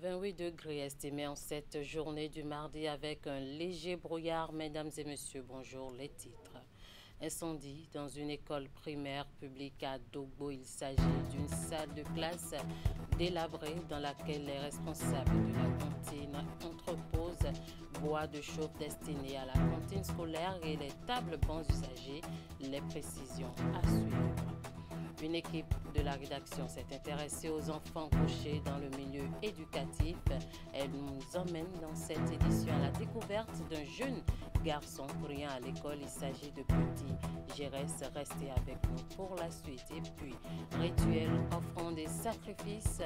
28 degrés estimés en cette journée du mardi avec un léger brouillard. Mesdames et messieurs, bonjour, les titres. Incendie dans une école primaire publique à Dogbo. Il s'agit d'une salle de classe délabrée dans laquelle les responsables de la cantine entreposent bois de chauffe destinés à la cantine scolaire et les tables bancs usagés. Les précisions à suivre. Une équipe de la rédaction s'est intéressée aux enfants couchés dans le milieu éducatif. Elle nous emmène dans cette édition à la découverte d'un jeune garçon brillant à l'école. Il s'agit de Petit Gérès. Restez avec nous pour la suite. Et puis, rituel, offrande et sacrifices,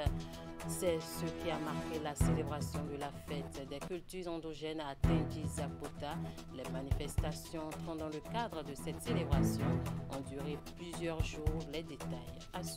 c'est ce qui a marqué la célébration de la fête des cultures endogènes à Tenji Zapota. Les manifestations entrant dans le cadre de cette célébration ont duré plusieurs jours. Les détails à suivre.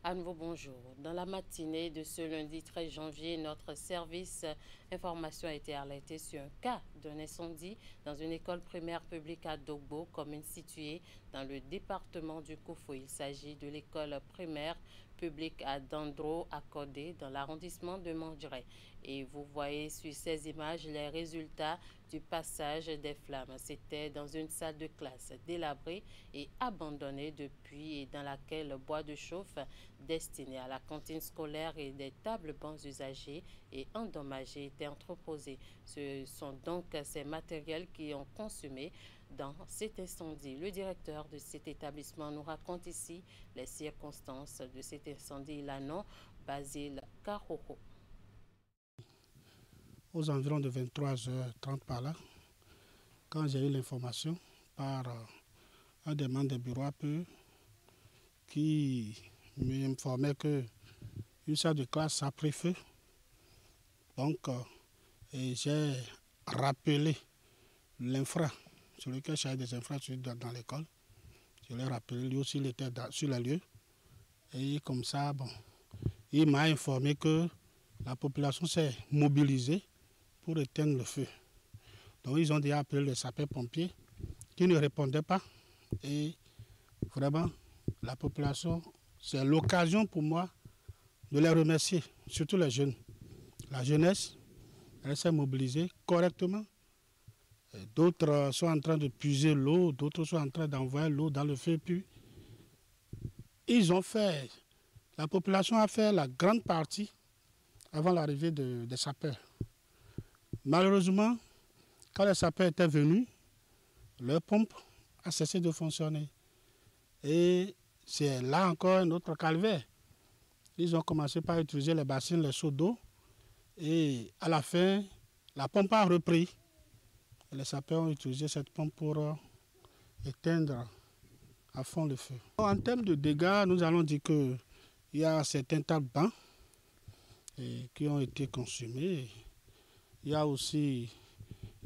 À nouveau, bonjour. Dans la matinée de ce lundi 13 janvier, notre service information a été alerté sur un cas d'un incendie dans une école primaire publique à Dogbo, commune située dans le département du Koufou. Il s'agit de l'école primaire publique à Dandro, à Kodé, dans l'arrondissement de Mandjré. Et vous voyez sur ces images les résultats du passage des flammes. C'était dans une salle de classe délabrée et abandonnée depuis et dans laquelle le bois de chauffe destiné à la cantine scolaire et des tables bancs usagés et endommagés étaient entreposés. Ce sont donc ces matériels qui ont consumé dans cet incendie. Le directeur de cet établissement nous raconte ici les circonstances de cet incendie. Il a nom Basile Karoko. Aux environs de 23h30 par là, quand j'ai eu l'information par un des membres des bureaux APE qui m'informait qu'une salle de classe a pris feu. Donc, j'ai rappelé l'infra sur lequel j'avais des infrastructures dans l'école. Je l'ai rappelé, lui aussi il était sur le lieu. Et comme ça, bon, il m'a informé que la population s'est mobilisée pour éteindre le feu. Donc ils ont déjà appelé les sapeurs-pompiers qui ne répondaient pas. Et vraiment, la population, c'est l'occasion pour moi de les remercier, surtout les jeunes. La jeunesse, elle s'est mobilisée correctement. D'autres sont en train de puiser l'eau, d'autres sont en train d'envoyer l'eau dans le feu. Puis la population a fait la grande partie avant l'arrivée des sapeurs. Malheureusement, quand les sapeurs étaient venus, leur pompe a cessé de fonctionner. Et c'est là encore un autre calvaire. Ils ont commencé par utiliser les bassines, les seaux d'eau. Et à la fin, la pompe a repris. Et les sapeurs ont utilisé cette pompe pour éteindre à fond le feu. En termes de dégâts, nous allons dire qu'il y a certains tables bancs qui ont été consumés. Il y a aussi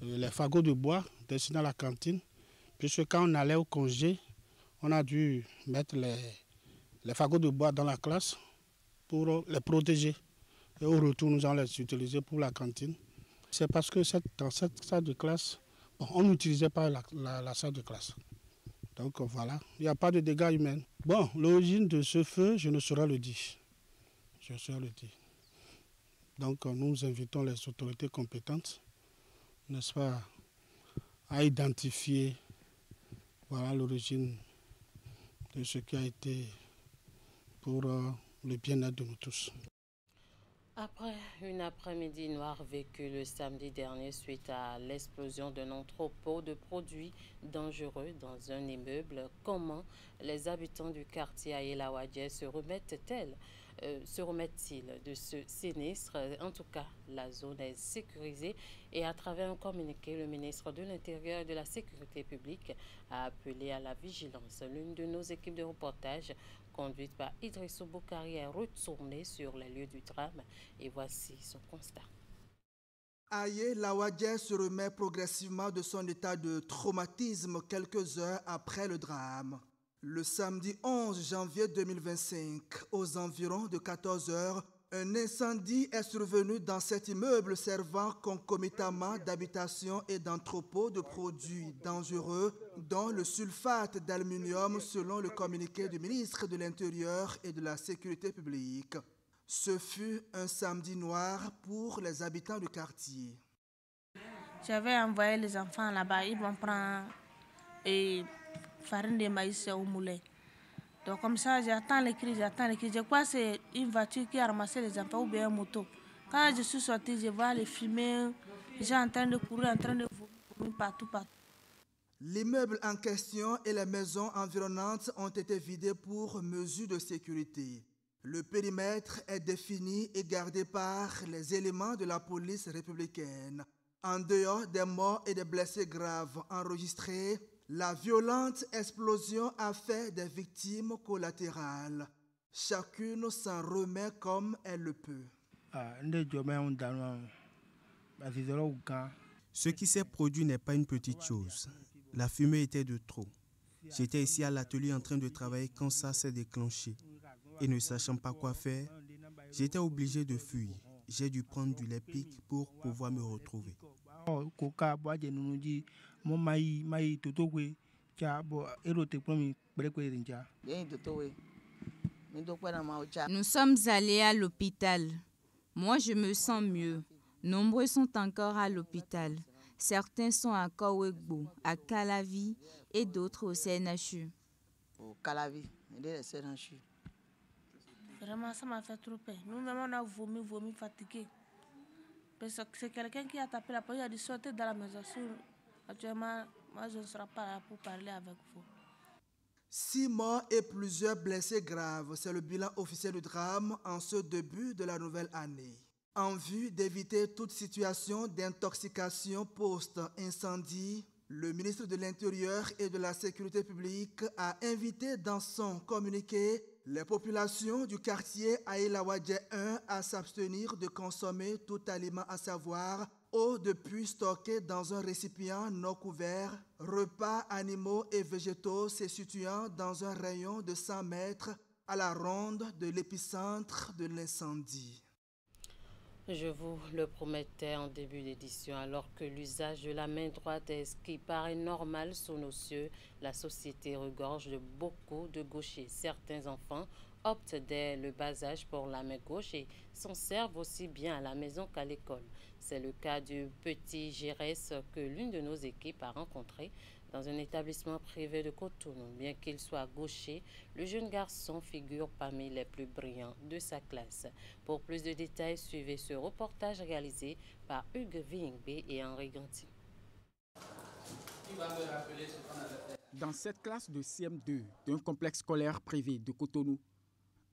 les fagots de bois destinés à la cantine, puisque quand on allait au congé, on a dû mettre les fagots de bois dans la classe pour les protéger. Et au retour, nous allons les utiliser pour la cantine. C'est parce que dans cette salle de classe, bon, on n'utilisait pas la salle de classe. Donc voilà, il n'y a pas de dégâts humains. Bon, l'origine de ce feu, je ne saurais le dire. Je ne saurais le dire. Donc nous invitons les autorités compétentes, n'est-ce pas, à identifier voilà, l'origine de ce qui a été pour le bien-être de nous tous. Après une après-midi noire vécue le samedi dernier suite à l'explosion d'un entrepôt de produits dangereux dans un immeuble, comment les habitants du quartier Aïelawadje se remettent-ils de ce sinistre? En tout cas, la zone est sécurisée et à travers un communiqué, le ministre de l'Intérieur et de la Sécurité publique a appelé à la vigilance. L'une de nos équipes de reportage conduite par Idrissou Boukari est retournée sur les lieux du drame et voici son constat. Aïelawadje se remet progressivement de son état de traumatisme quelques heures après le drame. Le samedi 11 janvier 2025, aux environs de 14 heures, un incendie est survenu dans cet immeuble servant concomitamment d'habitation et d'entrepôt de produits dangereux, dont le sulfate d'aluminium selon le communiqué du ministre de l'Intérieur et de la Sécurité publique. Ce fut un samedi noir pour les habitants du quartier. J'avais envoyé les enfants là-bas, ils vont prendre farine de maïs au moulin. Donc comme ça, j'attends les cris. Je crois que c'est une voiture qui a ramassé les enfants ou bien une moto. Quand je suis sortie, je vois les filmer, les gens en train de courir, en train de vomir partout. L'immeuble en question et les maisons environnantes ont été vidés pour mesure de sécurité. Le périmètre est défini et gardé par les éléments de la police républicaine. En dehors des morts et des blessés graves enregistrés, la violente explosion a fait des victimes collatérales. Chacune s'en remet comme elle le peut. Ce qui s'est produit n'est pas une petite chose. La fumée était de trop. J'étais ici à l'atelier en train de travailler quand ça s'est déclenché. Et ne sachant pas quoi faire, j'étais obligé de fuir. J'ai dû prendre du lait pic pour pouvoir me retrouver. Nous sommes allés à l'hôpital. Moi, je me sens mieux. Nombreux sont encore à l'hôpital. Certains sont à Kowegbo, à Calavi et d'autres au CNHU. Vraiment, ça m'a fait trop peur. Nous-mêmes, on a vomi, fatigué. Parce que c'est quelqu'un qui a tapé la porte, il a dit sortez dans la maison. Actuellement, moi, je ne serai pas là pour parler avec vous. 6 morts et plusieurs blessés graves, c'est le bilan officiel du drame en ce début de la nouvelle année. En vue d'éviter toute situation d'intoxication post-incendie, le ministre de l'Intérieur et de la Sécurité publique a invité dans son communiqué les populations du quartier Aïlawadje 1 à s'abstenir de consommer tout aliment, à savoir eau de puits stockée dans un récipient non couvert, repas animaux et végétaux se situant dans un rayon de 100 mètres à la ronde de l'épicentre de l'incendie. Je vous le promettais en début d'édition, alors que l'usage de la main droite est ce qui paraît normal sous nos cieux, la société regorge de beaucoup de gauchers. Certains enfants optent dès le bas âge pour la main gauche et s'en servent aussi bien à la maison qu'à l'école. C'est le cas du petit Gérès que l'une de nos équipes a rencontré dans un établissement privé de Cotonou. Bien qu'il soit gaucher, le jeune garçon figure parmi les plus brillants de sa classe. Pour plus de détails, suivez ce reportage réalisé par Hugues Vingbe et Henri Ganti. Dans cette classe de CM2 d'un complexe scolaire privé de Cotonou,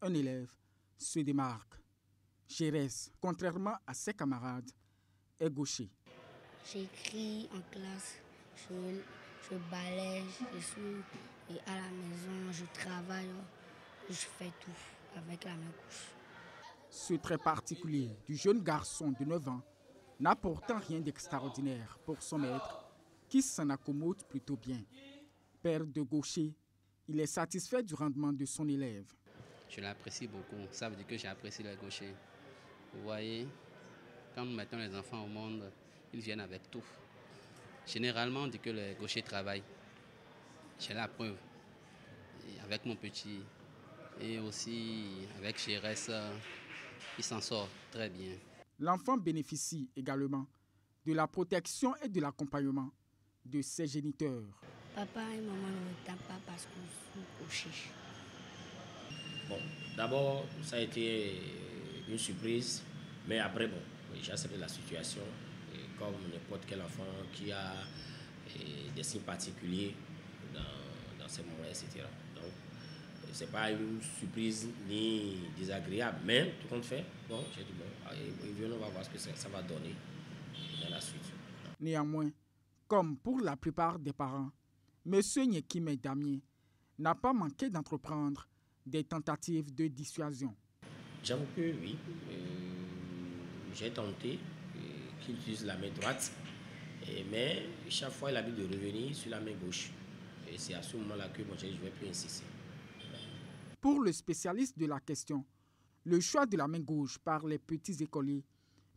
un élève se démarque. Gérès, contrairement à ses camarades, est gaucher. J'écris en classe, je balaye, je suis à la maison, je travaille, je fais tout avec la main gauche. Ce trait particulier du jeune garçon de 9 ans n'a pourtant rien d'extraordinaire pour son maître, qui s'en accommode plutôt bien. Père de gaucher, il est satisfait du rendement de son élève. Je l'apprécie beaucoup, ça veut dire que j'apprécie les gauchers. Vous voyez, quand nous mettons les enfants au monde, ils viennent avec tout. Généralement, on dit que les gauchers travaillent. J'ai la preuve. Et avec mon petit et aussi avec Gérès, il s'en sort très bien. L'enfant bénéficie également de la protection et de l'accompagnement de ses géniteurs. Papa et maman ne me tapent pas parce qu'on est gaucher. Bon, d'abord, ça a été une surprise, mais après, bon, j'ai accepté la situation, et comme n'importe quel enfant qui a des signes particuliers dans ces moments, etc. Donc, ce n'est pas une surprise ni désagréable, mais tout compte fait, bon, j'ai dit, bon, on va voir ce que ça va donner dans la suite. Néanmoins, comme pour la plupart des parents, M. Nyekime Damien n'a pas manqué d'entreprendre des tentatives de dissuasion. J'avoue que oui, j'ai tenté qu'il utilise la main droite, mais chaque fois il a envie de revenir sur la main gauche. Et c'est à ce moment-là que moi, je ne vais plus insister. Pour le spécialiste de la question, le choix de la main gauche par les petits écoliers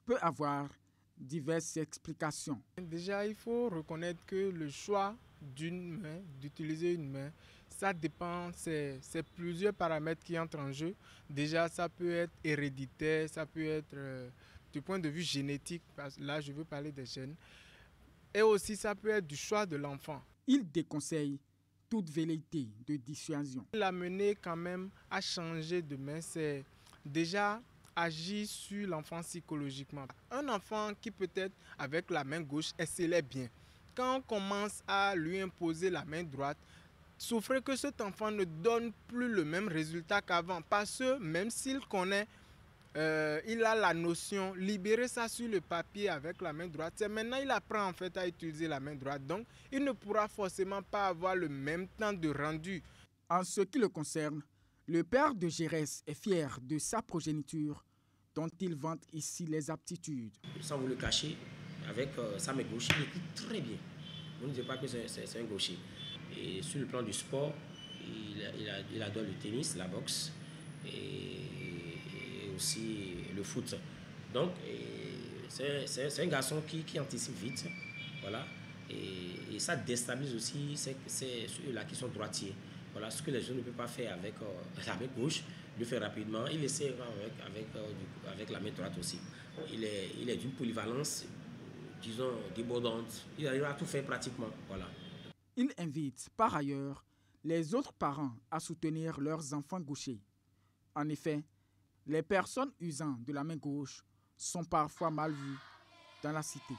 peut avoir diverses explications. Déjà, il faut reconnaître que le choix d'une main, d'utiliser une main, Ça dépend, c'est plusieurs paramètres qui entrent en jeu. Déjà, ça peut être héréditaire, ça peut être du point de vue génétique, parce que là je veux parler des gènes. Et aussi, ça peut être du choix de l'enfant. Il déconseille toute velléité de dissuasion. L'amener quand même à changer de main, c'est déjà agir sur l'enfant psychologiquement. Un enfant qui peut-être avec la main gauche excellait bien, quand on commence à lui imposer la main droite, souffrez que cet enfant ne donne plus le même résultat qu'avant. Parce que même s'il connaît, il a la notion, libérer ça sur le papier avec la main droite, c'est maintenant il apprend en fait à utiliser la main droite. Donc il ne pourra forcément pas avoir le même temps de rendu. En ce qui le concerne, le père de Gérès est fier de sa progéniture dont il vante ici les aptitudes. Sans vous le cacher, avec sa main gauche, il écoute très bien. Vous ne dites pas que c'est un gaucher. Et sur le plan du sport, il adore le tennis, la boxe et aussi le foot. Donc, c'est un garçon qui anticipe vite. Voilà. Et ça déstabilise aussi ceux-là qui sont droitiers. Voilà, ce que les jeunes ne peuvent pas faire avec la main gauche, le fait rapidement. Il essaie avec la main droite aussi. Il est d'une polyvalence, disons, débordante. Il arrive à tout faire pratiquement. Voilà. Il invite par ailleurs les autres parents à soutenir leurs enfants gauchers. En effet, les personnes usant de la main gauche sont parfois mal vues dans la cité.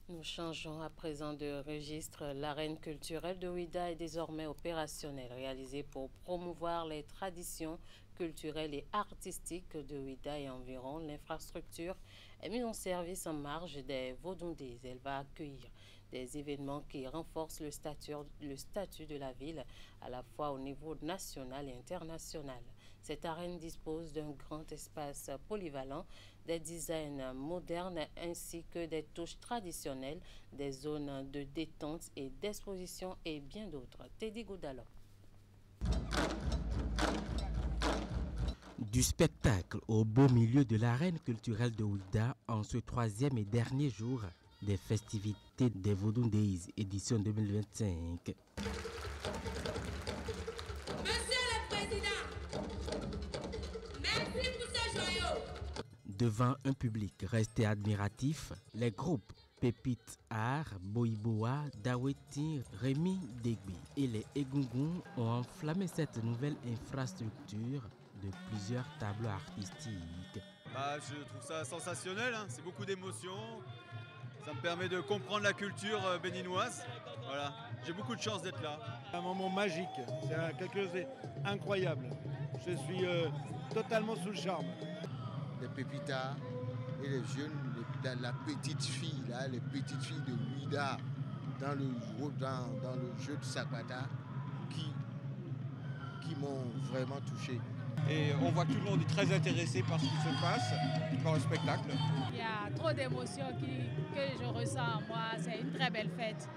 Nous changeons à présent de registre. L'arène culturelle de Ouidah est désormais opérationnelle, réalisée pour promouvoir les traditions culturelles et artistiques de Ouidah et environ. L'infrastructure est mise en service en marge des Vodundés. Elle va accueillir des événements qui renforcent le statut de la ville, à la fois au niveau national et international. Cette arène dispose d'un grand espace polyvalent, des designs modernes ainsi que des touches traditionnelles, des zones de détente et d'exposition et bien d'autres. Teddy Goudalo. Du spectacle au beau milieu de l'arène culturelle de Ouidah en ce troisième et dernier jour des festivités des Vodou Days édition 2025. Devant un public resté admiratif, les groupes Pépite Art, Boiboa, Daweti, Rémi Degbi et les Egungun ont enflammé cette nouvelle infrastructure de plusieurs tableaux artistiques. Je trouve ça sensationnel, hein. C'est beaucoup d'émotions. Ça me permet de comprendre la culture béninoise. Voilà. J'ai beaucoup de chance d'être là. Un moment magique, c'est quelque chose d'incroyable. Je suis totalement sous le charme. Les pépitas et les jeunes, la petite fille, là, les petites filles de Ouidah dans le jeu de Sakwata qui m'ont vraiment touché. Et on voit que tout le monde est très intéressé par ce qui se passe, par le spectacle. Il y a trop d'émotions que je ressens en moi. C'est une très belle fête.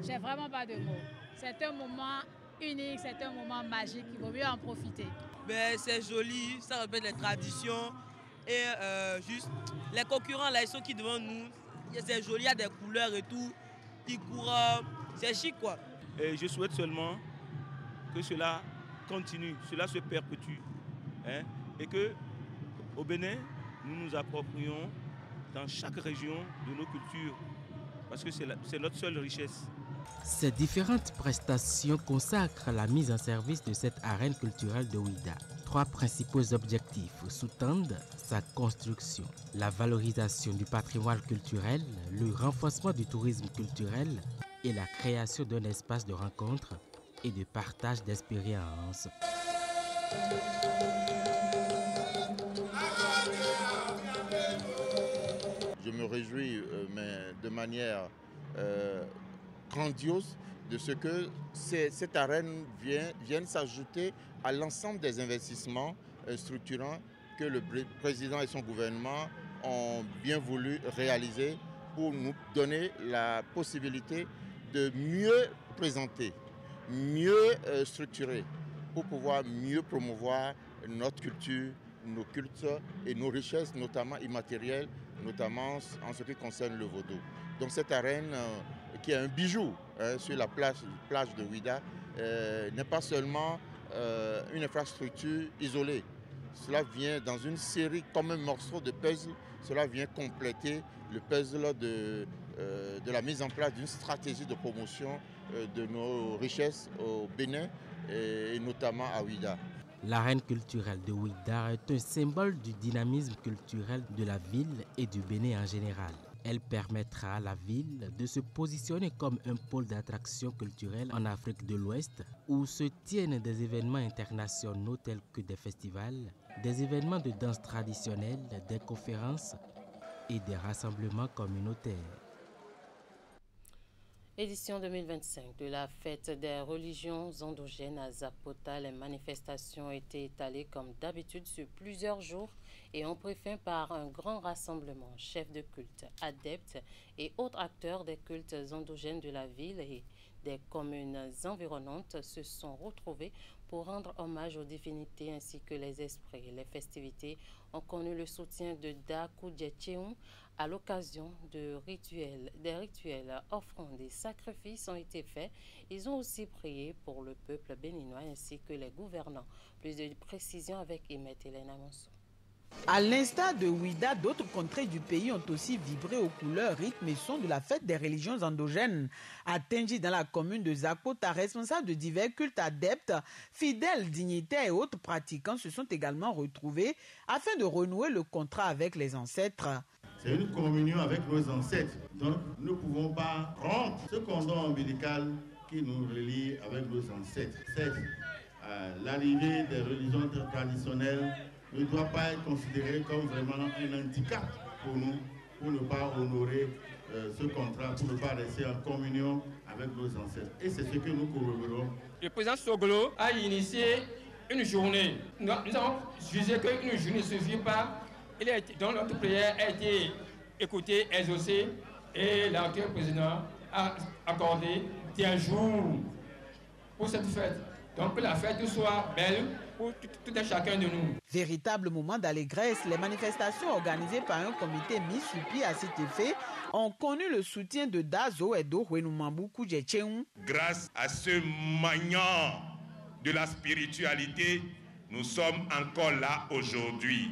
J'ai vraiment pas de mots. C'est un moment unique, c'est un moment magique. Il vaut mieux en profiter. C'est joli, ça répète les traditions. Et juste, les concurrents là, ils sont qui devant nous. C'est joli, il y a des couleurs et tout. Ils courent, c'est chic quoi. Et je souhaite seulement que cela continue, cela se perpétue. Hein, et que au Bénin, nous nous approprions dans chaque région de nos cultures. Parce que c'est notre seule richesse. Ces différentes prestations consacrent la mise en service de cette arène culturelle de Ouidah. 3 principaux objectifs sous-tendent sa construction: la valorisation du patrimoine culturel, le renforcement du tourisme culturel et la création d'un espace de rencontre et de partage d'expériences. Je me réjouis, mais de manière grandiose, de ce que cette arène vienne s'ajouter à l'ensemble des investissements structurants que le président et son gouvernement ont bien voulu réaliser pour nous donner la possibilité de mieux présenter, mieux structurer, pour pouvoir mieux promouvoir notre culture, nos cultes et nos richesses, notamment immatérielles, notamment en ce qui concerne le vaudou. Donc cette arène qui est un bijou sur la plage de Ouidah n'est pas seulement une infrastructure isolée. Cela vient dans une série comme un morceau de puzzle. Cela vient compléter le puzzle de la mise en place d'une stratégie de promotion de nos richesses au Bénin et notamment à Ouida. L'arène culturelle de Ouida est un symbole du dynamisme culturel de la ville et du Bénin en général. Elle permettra à la ville de se positionner comme un pôle d'attraction culturelle en Afrique de l'Ouest où se tiennent des événements internationaux tels que des festivals, des événements de danse traditionnelle, des conférences et des rassemblements communautaires. Édition 2025 de la fête des religions endogènes à Zapota, les manifestations ont été étalées comme d'habitude sur plusieurs jours et ont pris fin par un grand rassemblement. Chefs de culte, adeptes et autres acteurs des cultes endogènes de la ville et des communes environnantes se sont retrouvés pour rendre hommage aux divinités ainsi que les esprits. Les festivités ont connu le soutien de Dakou Djetcheung à l'occasion des rituels, offrandes et sacrifices ont été faits. Ils ont aussi prié pour le peuple béninois ainsi que les gouvernants. Plus de précisions avec Imet Hélène Amonso. À l'instar de Ouida, d'autres contrées du pays ont aussi vibré aux couleurs, rythmes et sons de la fête des religions endogènes. À Tenji, dans la commune de Zakota, responsables de divers cultes adeptes, fidèles, dignitaires et autres pratiquants se sont également retrouvés afin de renouer le contrat avec les ancêtres. C'est une communion avec nos ancêtres, donc nous ne pouvons pas rompre ce cordon ombilical qui nous relie avec nos ancêtres. L'arrivée des religions traditionnelles ne doit pas être considéré comme vraiment un handicap pour nous, pour ne pas honorer ce contrat, pour ne pas rester en communion avec nos ancêtres. Et c'est ce que nous corroborons. Le président Soglo a initié une journée. Nous avons jugé qu'une journée ne suffit pas. Donc notre prière a été écoutée, exaucée, et l'actuel président a accordé 10 jours pour cette fête. Donc que la fête soit belle pour tout et chacun de nous. Véritable moment d'allégresse, les manifestations organisées par un comité mis sur pied à cet effet ont connu le soutien de Dazo et d'Ohwenumambu Djetcheung. Grâce à ce magnat de la spiritualité, nous sommes encore là aujourd'hui.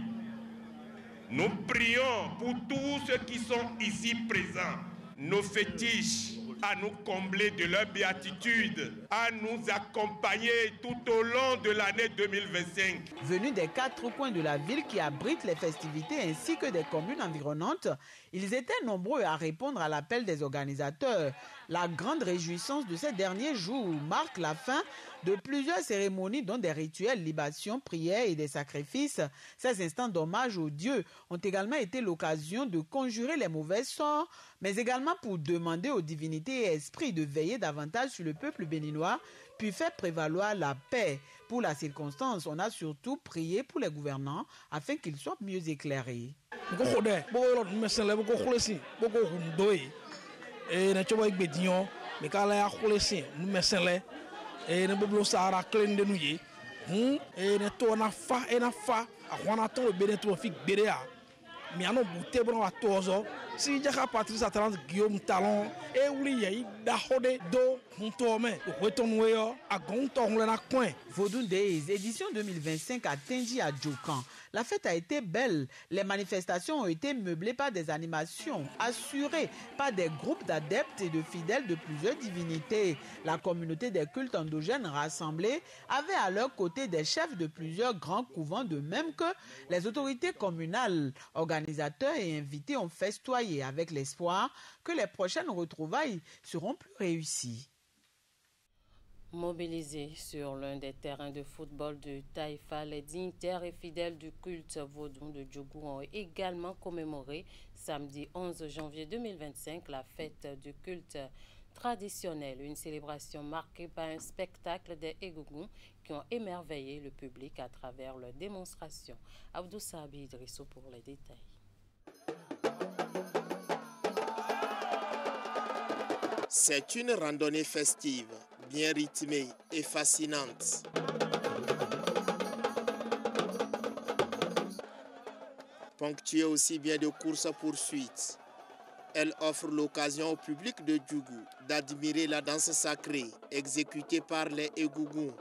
Nous prions pour tous ceux qui sont ici présents, nos fétiches, à nous combler de leur béatitude, à nous accompagner tout au long de l'année 2025. Venus des 4 coins de la ville qui abritent les festivités ainsi que des communes environnantes, ils étaient nombreux à répondre à l'appel des organisateurs. La grande réjouissance de ces derniers jours marque la fin de plusieurs cérémonies dont des rituels, libations, prières et des sacrifices. Ces instants d'hommage aux dieux ont également été l'occasion de conjurer les mauvais sorts, mais également pour demander aux divinités et esprits de veiller davantage sur le peuple béninois, puis faire prévaloir la paix. Pour la circonstance, on a surtout prié pour les gouvernants afin qu'ils soient mieux éclairés. miano bute bro atozo si jaka Patrice Talent Guillaume Talon e wuli yai da hode do huntome wetonweyo agonto ngulena coin. Vodou Days édition 2025 à Tenji à Djokan. La fête a été belle. Les manifestations ont été meublées par des animations assurées par des groupes d'adeptes et de fidèles de plusieurs divinités. La communauté des cultes endogènes rassemblés avait à leur côté des chefs de plusieurs grands couvents, de même que les autorités communales. Organisateurs et invités ont festoyé avec l'espoir que les prochaines retrouvailles seront plus réussies. Mobilisés sur l'un des terrains de football de Taïfa, les dignitaires et fidèles du culte vaudou de Djougou ont également commémoré samedi 11 janvier 2025 la fête du culte traditionnel, une célébration marquée par un spectacle des Egougous qui ont émerveillé le public à travers leurs démonstrations. Abdou Sabi Idrisso pour les détails. C'est une randonnée festive, bien rythmée et fascinante. Ponctuée aussi bien de courses-poursuites, elle offre l'occasion au public de Djougou d'admirer la danse sacrée exécutée par les Egougous.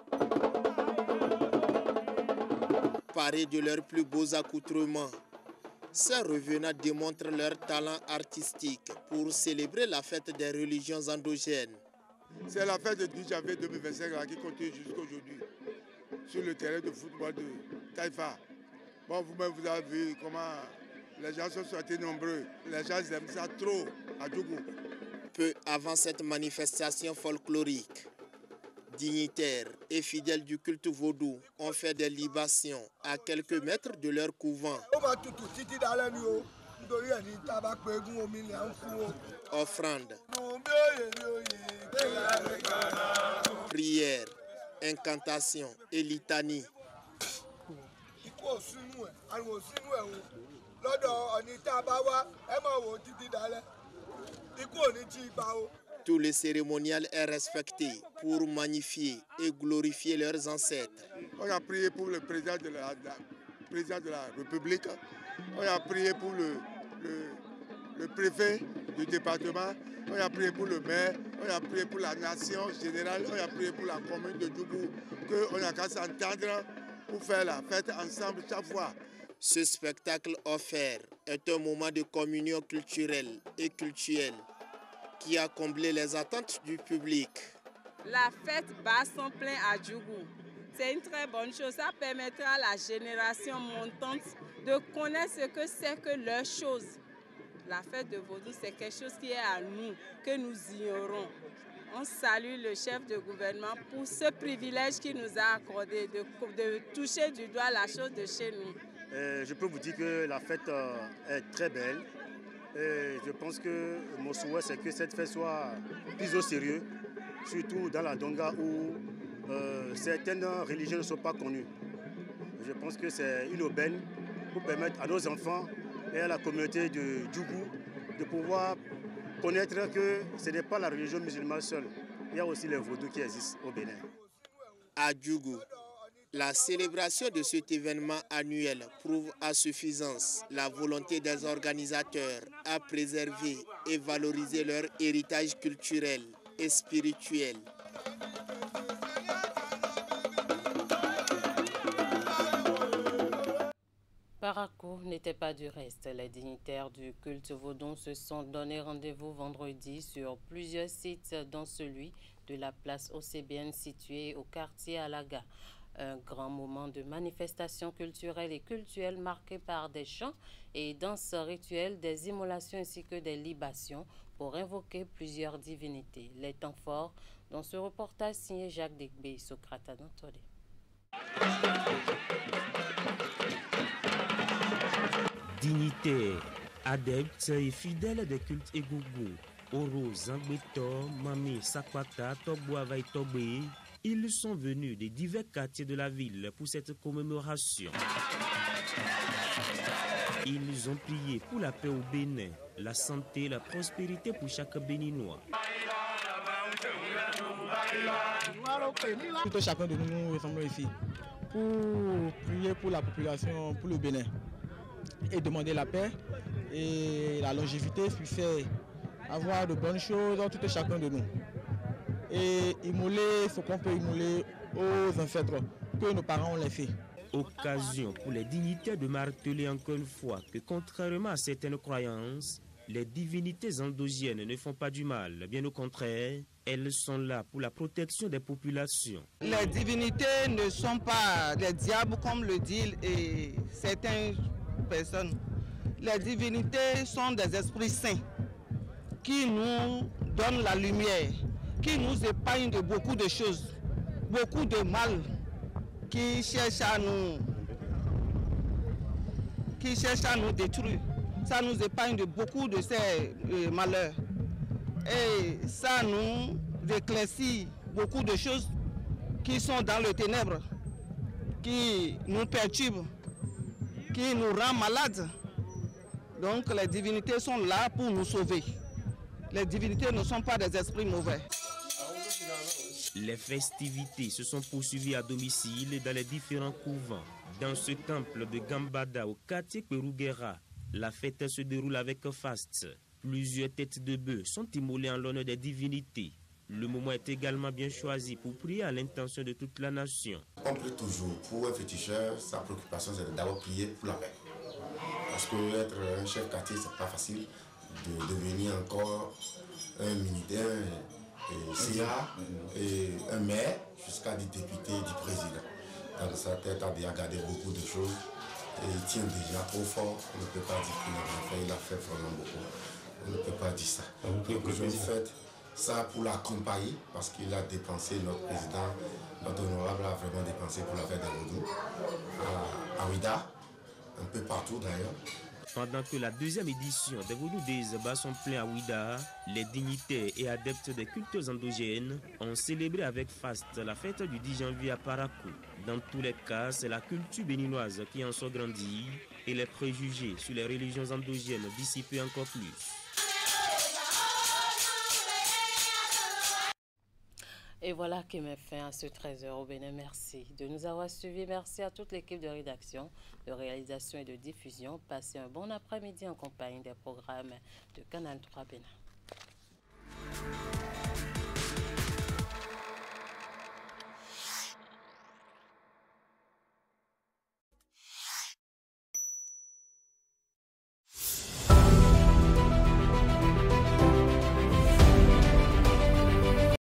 Parés de leurs plus beaux accoutrements, ces revenants démontrent leur talent artistique pour célébrer la fête des religions endogènes. C'est la fête du 10 janvier 2025 qui continue jusqu'à aujourd'hui sur le terrain de football de Taïfa. Bon, vous-même, vous avez vu comment les gens sont sortis nombreux. Les gens aiment ça trop à Djougou. Peu avant cette manifestation folklorique, dignitaires et fidèles du culte vaudou ont fait des libations à quelques mètres de leur couvent. Offrandes, prières, incantations et litanies. Tout le cérémonial est respecté pour magnifier et glorifier leurs ancêtres. On a prié pour le président de la République, on a prié pour le préfet du département, on a prié pour le maire, on a prié pour la nation générale, on a prié pour la commune de Djougou, qu'on a qu'à s'entendre pour faire la fête ensemble chaque fois. Ce spectacle offert est un moment de communion culturelle et cultuelle qui a comblé les attentes du public. La fête bat son plein à Djougou. C'est une très bonne chose. Ça permettra à la génération montante de connaître ce que c'est que leur chose. La fête de Vaudou, c'est quelque chose qui est à nous, que nous ignorons. On salue le chef de gouvernement pour ce privilège qu'il nous a accordé de toucher du doigt la chose de chez nous. Je peux vous dire que la fête est très belle. Et je pense que mon souhait, c'est que cette fête soit prise au sérieux, surtout dans la Donga où certaines religions ne sont pas connues. Je pense que c'est une aubaine pour permettre à nos enfants et à la communauté de Djougou de pouvoir connaître que ce n'est pas la religion musulmane seule. Il y a aussi les vaudous qui existent au Bénin. À Djougou, la célébration de cet événement annuel prouve à suffisance la volonté des organisateurs à préserver et valoriser leur héritage culturel et spirituel. Parakou n'était pas du reste. Les dignitaires du culte vaudon se sont donné rendez-vous vendredi sur plusieurs sites, dont celui de la place OCBN située au quartier Alaga. Un grand moment de manifestation culturelle et cultuelle marqué par des chants et danses rituelles, des immolations ainsi que des libations pour invoquer plusieurs divinités. Les temps forts dans ce reportage signé Jacques Degbé et Socrate Anatole. Dignitaires, adeptes et fidèles des cultes Egougou, Oro, Zangbetor, Mami, Sakwata, Togboavaï, Togbe, ils sont venus des divers quartiers de la ville pour cette commémoration. Ils ont prié pour la paix au Bénin, la santé, la prospérité pour chaque Béninois. Tout chacun de nous ressemble ici pour prier pour la population, pour le Bénin, et demander la paix et la longévité, puis faire avoir de bonnes choses dans tout chacun de nous. Et immoler ce qu'on peut immoler aux ancêtres que nos parents ont laissés. Occasion pour les dignitaires de marteler encore une fois que contrairement à certaines croyances, les divinités endogènes ne font pas du mal. Bien au contraire, elles sont là pour la protection des populations. Les divinités ne sont pas des diables comme le disent certaines personnes. Les divinités sont des esprits saints qui nous donnent la lumière, qui nous épargnent de beaucoup de choses, beaucoup de mal, qui cherchent à nous détruire. Ça nous épargne de beaucoup de ces malheurs. Et ça nous éclaircit beaucoup de choses qui sont dans le ténèbre, qui nous perturbent, qui nous rendent malades. Donc les divinités sont là pour nous sauver. Les divinités ne sont pas des esprits mauvais. Les festivités se sont poursuivies à domicile dans les différents couvents. Dans ce temple de Gambada au quartier Kwerouguera, la fête se déroule avec faste. Plusieurs têtes de bœuf sont immolées en l'honneur des divinités. Le moment est également bien choisi pour prier à l'intention de toute la nation. On prie toujours. Pour un féticheur, sa préoccupation c'est d'abord prier pour la paix. Parce que être un chef quartier, c'est pas facile de devenir encore un militaire, et CA, et un maire, jusqu'à du député, du président. Dans sa tête, il a déjà gardé beaucoup de choses. Et il tient déjà trop fort. On ne peut pas dire qu'il n'a rien fait. Il a fait vraiment beaucoup. On ne peut pas dire ça. Donc je fais ça pour l'accompagner, parce qu'il a dépensé, notre président, notre honorable a vraiment dépensé pour la fête des Vaudous à Ouida, un peu partout d'ailleurs. Pendant que la deuxième édition des Vaudous des Eba sont pleins à Ouida, les dignitaires et adeptes des cultes endogènes ont célébré avec faste la fête du 10 janvier à Parakou. Dans tous les cas, c'est la culture béninoise qui en soit grandie et les préjugés sur les religions endogènes dissipés encore plus. Et voilà qui met fin à ce 13h au Bénin. Merci de nous avoir suivis. Merci à toute l'équipe de rédaction, de réalisation et de diffusion. Passez un bon après-midi en compagnie des programmes de Canal 3 Bénin.